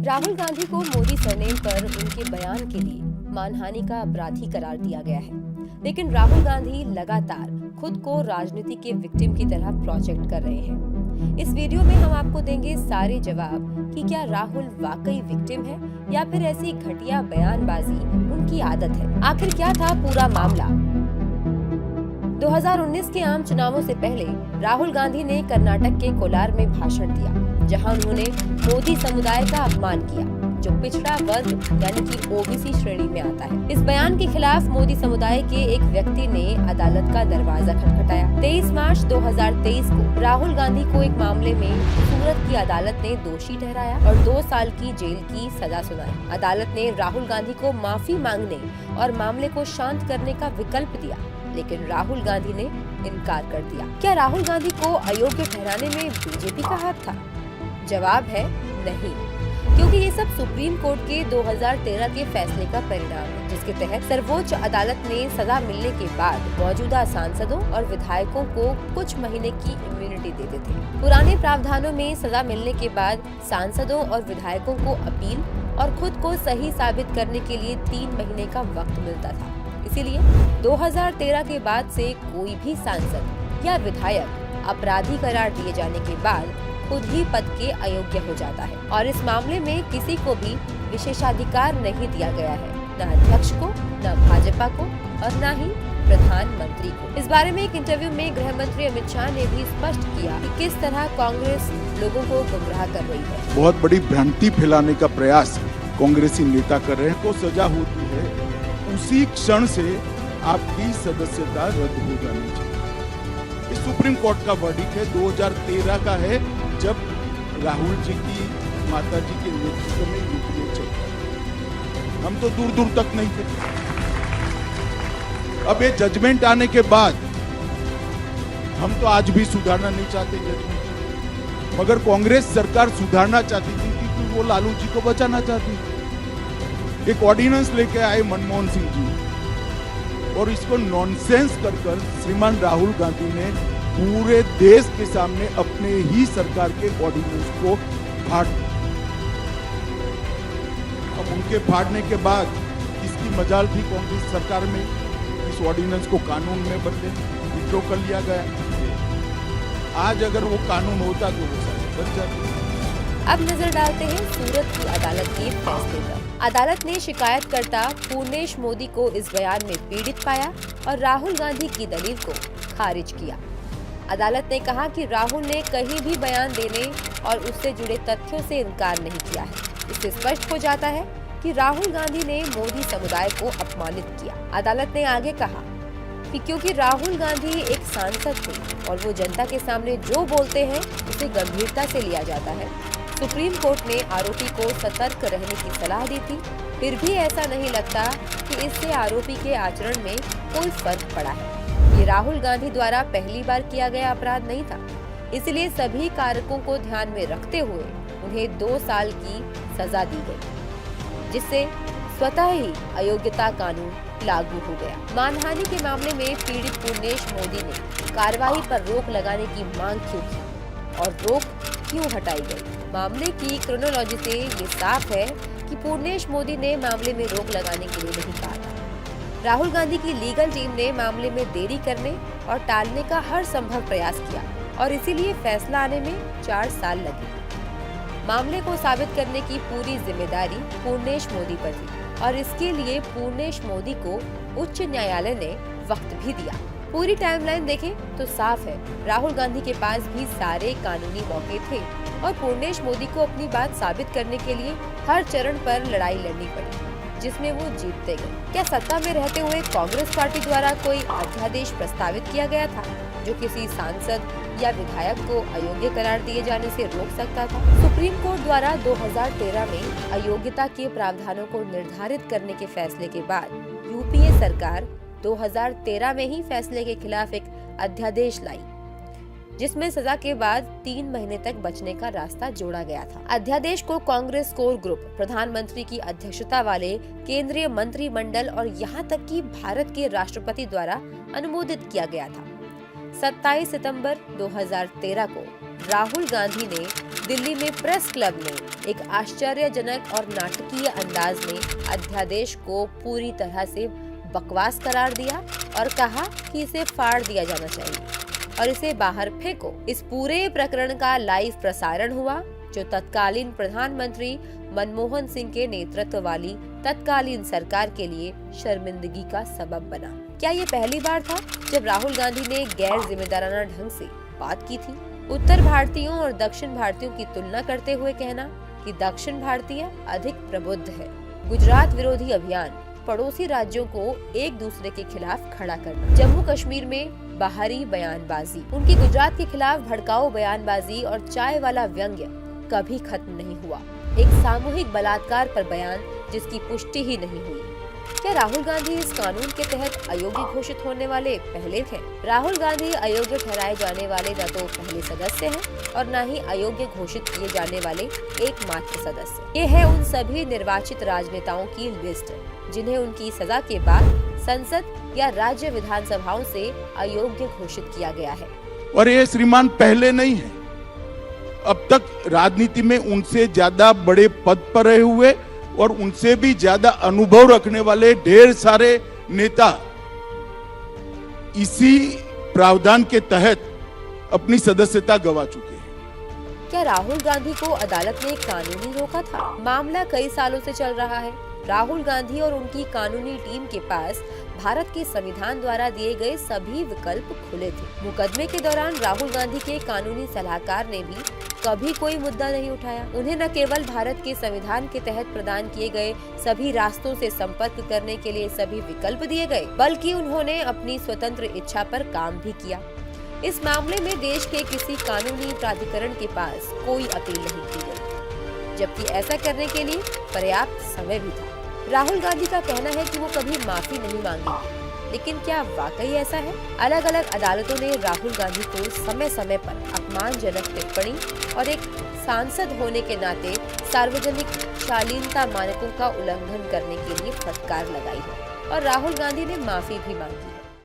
राहुल गांधी को मोदी सरनेम पर उनके बयान के लिए मानहानि का अपराधी करार दिया गया है, लेकिन राहुल गांधी लगातार खुद को राजनीति के विक्टिम की तरह प्रोजेक्ट कर रहे हैं। इस वीडियो में हम आपको देंगे सारे जवाब कि क्या राहुल वाकई विक्टिम है या फिर ऐसी घटिया बयानबाजी उनकी आदत है। आखिर क्या था पूरा मामला। 2019 के आम चुनावों से पहले राहुल गांधी ने कर्नाटक के कोलार में भाषण दिया, जहां उन्होंने मोदी समुदाय का अपमान किया, जो पिछड़ा वर्ग यानी कि ओबीसी श्रेणी में आता है। इस बयान के खिलाफ मोदी समुदाय के एक व्यक्ति ने अदालत का दरवाजा खटखटाया। 23 मार्च 2023 को राहुल गांधी को एक मामले में सूरत की अदालत ने दोषी ठहराया और 2 साल की जेल की सजा सुनाई। अदालत ने राहुल गांधी को माफी मांगने और मामले को शांत करने का विकल्प दिया, लेकिन राहुल गांधी ने इनकार कर दिया। क्या राहुल गांधी को अयोग्य ठहराने में बीजेपी का हाथ था? जवाब है नहीं, क्योंकि ये सब सुप्रीम कोर्ट के 2013 के फैसले का परिणाम है, जिसके तहत सर्वोच्च अदालत ने सजा मिलने के बाद मौजूदा सांसदों और विधायकों को कुछ महीने की इम्यूनिटी देते थे। पुराने प्रावधानों में सजा मिलने के बाद सांसदों और विधायकों को अपील और खुद को सही साबित करने के लिए 3 महीने का वक्त मिलता था। इसीलिए 2013 के बाद से कोई भी सांसद या विधायक अपराधी करार दिए जाने के बाद खुद ही पद के अयोग्य हो जाता है, और इस मामले में किसी को भी विशेषाधिकार नहीं दिया गया है, न अध्यक्ष को, न भाजपा को और न ही प्रधानमंत्री को। इस बारे में एक इंटरव्यू में गृह मंत्री अमित शाह ने भी स्पष्ट किया कि किस तरह कांग्रेस लोगों को गुमराह कर रही है। बहुत बड़ी भ्रांति फैलाने का प्रयास कांग्रेसी नेता कर रहे हैं। को सजा होती है उसी क्षण से आपकी सदस्यता रद्द हो जानी चाहिए। इस सुप्रीम कोर्ट का वर्डिक्ट है, 2013 का है, जब राहुल जी की माता जी के नेतृत्व में यूपीए चलता। हम तो दूर दूर तक नहीं थे। अब ये जजमेंट आने के बाद हम तो आज भी सुधारना नहीं चाहते जजमेंट, मगर कांग्रेस सरकार सुधारना चाहती थी क्योंकि वो लालू जी को बचाना चाहती थी। एक ऑर्डिनेंस लेके आए मनमोहन सिंह जी, और इसको नॉनसेंस कर श्रीमान राहुल गांधी ने पूरे देश के सामने अपने ही सरकार के ऑर्डिनेंस को फाड़। अब उनके फाड़ने के बाद इसकी मजाल थी कांग्रेस सरकार में, इस ऑर्डिनेंस को कानून में बदले, विड्रॉ कर लिया गया। आज अगर वो कानून होता तो वो बच जाती। अब नजर डालते हैं सूरत की अदालत के फैसले पर। अदालत ने शिकायतकर्ता पूर्णेश मोदी को इस बयान में पीड़ित पाया और राहुल गांधी की दलील को खारिज किया। अदालत ने कहा कि राहुल ने कहीं भी बयान देने और उससे जुड़े तथ्यों से इनकार नहीं किया है। इससे स्पष्ट हो जाता है कि राहुल गांधी ने मोदी समुदाय को अपमानित किया। अदालत ने आगे कहा कि क्योंकि राहुल गांधी एक सांसद थे और वो जनता के सामने जो बोलते हैं उसे गंभीरता से लिया जाता है, सुप्रीम कोर्ट ने आरोपी को सतर्क रहने की सलाह दी थी। फिर भी ऐसा नहीं लगता कि इससे आरोपी के आचरण में कोई फर्क पड़ा है। ये राहुल गांधी द्वारा पहली बार किया गया अपराध नहीं था, इसलिए सभी कारकों को ध्यान में रखते हुए उन्हें 2 साल की सजा दी गई, जिससे स्वतः ही अयोग्यता कानून लागू हो गया। मानहानि के मामले में पीड़ित पूर्णेश मोदी ने कार्रवाई पर रोक लगाने की मांग क्यों की और रोक क्यों हटाई गई? मामले की क्रोनोलॉजी से ये साफ है कि पूर्णेश मोदी ने मामले में रोक लगाने के लिए नहीं कहा था। राहुल गांधी की लीगल टीम ने मामले में देरी करने और टालने का हर संभव प्रयास किया और इसीलिए फैसला आने में 4 साल लगे। मामले को साबित करने की पूरी जिम्मेदारी पूर्णेश मोदी पर थी और इसके लिए पूर्णेश मोदी को उच्च न्यायालय ने वक्त भी दिया। पूरी टाइमलाइन देखें तो साफ है, राहुल गांधी के पास भी सारे कानूनी मौके थे और पूर्णेश मोदी को अपनी बात साबित करने के लिए हर चरण पर लड़ाई लड़नी पड़ी, जिसमें वो जीतते गए। क्या सत्ता में रहते हुए कांग्रेस पार्टी द्वारा कोई अध्यादेश प्रस्तावित किया गया था जो किसी सांसद या विधायक को अयोग्य करार दिए जाने से रोक सकता था? सुप्रीम कोर्ट द्वारा 2013 में अयोग्यता के प्रावधानों को निर्धारित करने के फैसले के बाद यूपीए सरकार 2013 में ही फैसले के खिलाफ एक अध्यादेश लाई, जिसमें सजा के बाद 3 महीने तक बचने का रास्ता जोड़ा गया था। अध्यादेश को कांग्रेस कोर ग्रुप, प्रधानमंत्री की अध्यक्षता वाले केंद्रीय मंत्रिमंडल और यहाँ तक कि भारत के राष्ट्रपति द्वारा अनुमोदित किया गया था। 27 सितंबर 2013 को राहुल गांधी ने दिल्ली में प्रेस क्लब ने एक आश्चर्यजनक और नाटकीय अंदाज में अध्यादेश को पूरी तरह से बकवास करार दिया और कहा कि इसे फाड़ दिया जाना चाहिए और इसे बाहर फेंको। इस पूरे प्रकरण का लाइव प्रसारण हुआ, जो तत्कालीन प्रधानमंत्री मनमोहन सिंह के नेतृत्व वाली तत्कालीन सरकार के लिए शर्मिंदगी का सबब बना। क्या ये पहली बार था जब राहुल गांधी ने गैर जिम्मेदाराना ढंग से बात की थी? उत्तर भारतीयों और दक्षिण भारतीयों की तुलना करते हुए कहना कि दक्षिण भारतीय अधिक प्रबुद्ध है। गुजरात विरोधी अभियान, पड़ोसी राज्यों को एक दूसरे के खिलाफ खड़ा करना, जम्मू कश्मीर में बाहरी बयानबाजी, उनकी गुजरात के खिलाफ भड़काऊ बयानबाजी और चाय वाला व्यंग्य कभी खत्म नहीं हुआ। एक सामूहिक बलात्कार पर बयान जिसकी पुष्टि ही नहीं हुई। क्या राहुल गांधी इस कानून के तहत अयोग्य घोषित होने वाले पहले थे? राहुल गांधी अयोग्य ठहराए जाने वाले न तो पहले सदस्य हैं और न ही अयोग्य घोषित किए जाने वाले एकमात्र सदस्य। ये है उन सभी निर्वाचित राजनेताओं की लिस्ट जिन्हें उनकी सजा के बाद संसद या राज्य विधानसभाओं से अयोग्य घोषित किया गया है। और ये श्रीमान पहले नहीं है, अब तक राजनीति में उनसे ज्यादा बड़े पद पर रहे हुए और उनसे भी ज्यादा अनुभव रखने वाले ढेर सारे नेता इसी प्रावधान के तहत अपनी सदस्यता गंवा चुके हैं। क्या राहुल गांधी को अदालत ने कानूनी रोका था? मामला कई सालों से चल रहा है। राहुल गांधी और उनकी कानूनी टीम के पास भारत के संविधान द्वारा दिए गए सभी विकल्प खुले थे। मुकदमे के दौरान राहुल गांधी के कानूनी सलाहकार ने भी कभी कोई मुद्दा नहीं उठाया। उन्हें न केवल भारत के संविधान के तहत प्रदान किए गए सभी रास्तों से संपर्क करने के लिए सभी विकल्प दिए गए, बल्कि उन्होंने अपनी स्वतंत्र इच्छा पर काम भी किया। इस मामले में देश के किसी कानूनी प्राधिकरण के पास कोई अपील नहीं की गई, जबकि ऐसा करने के लिए पर्याप्त समय भी था। राहुल गांधी का कहना है कि वो कभी माफी नहीं मांगेंगे, लेकिन क्या वाकई ऐसा है? अलग अलग अदालतों ने राहुल गांधी को समय समय पर अपमानजनक टिप्पणी और एक सांसद होने के नाते सार्वजनिक शालीनता मानकों का उल्लंघन करने के लिए फटकार लगाई है और राहुल गांधी ने माफी भी मांगी।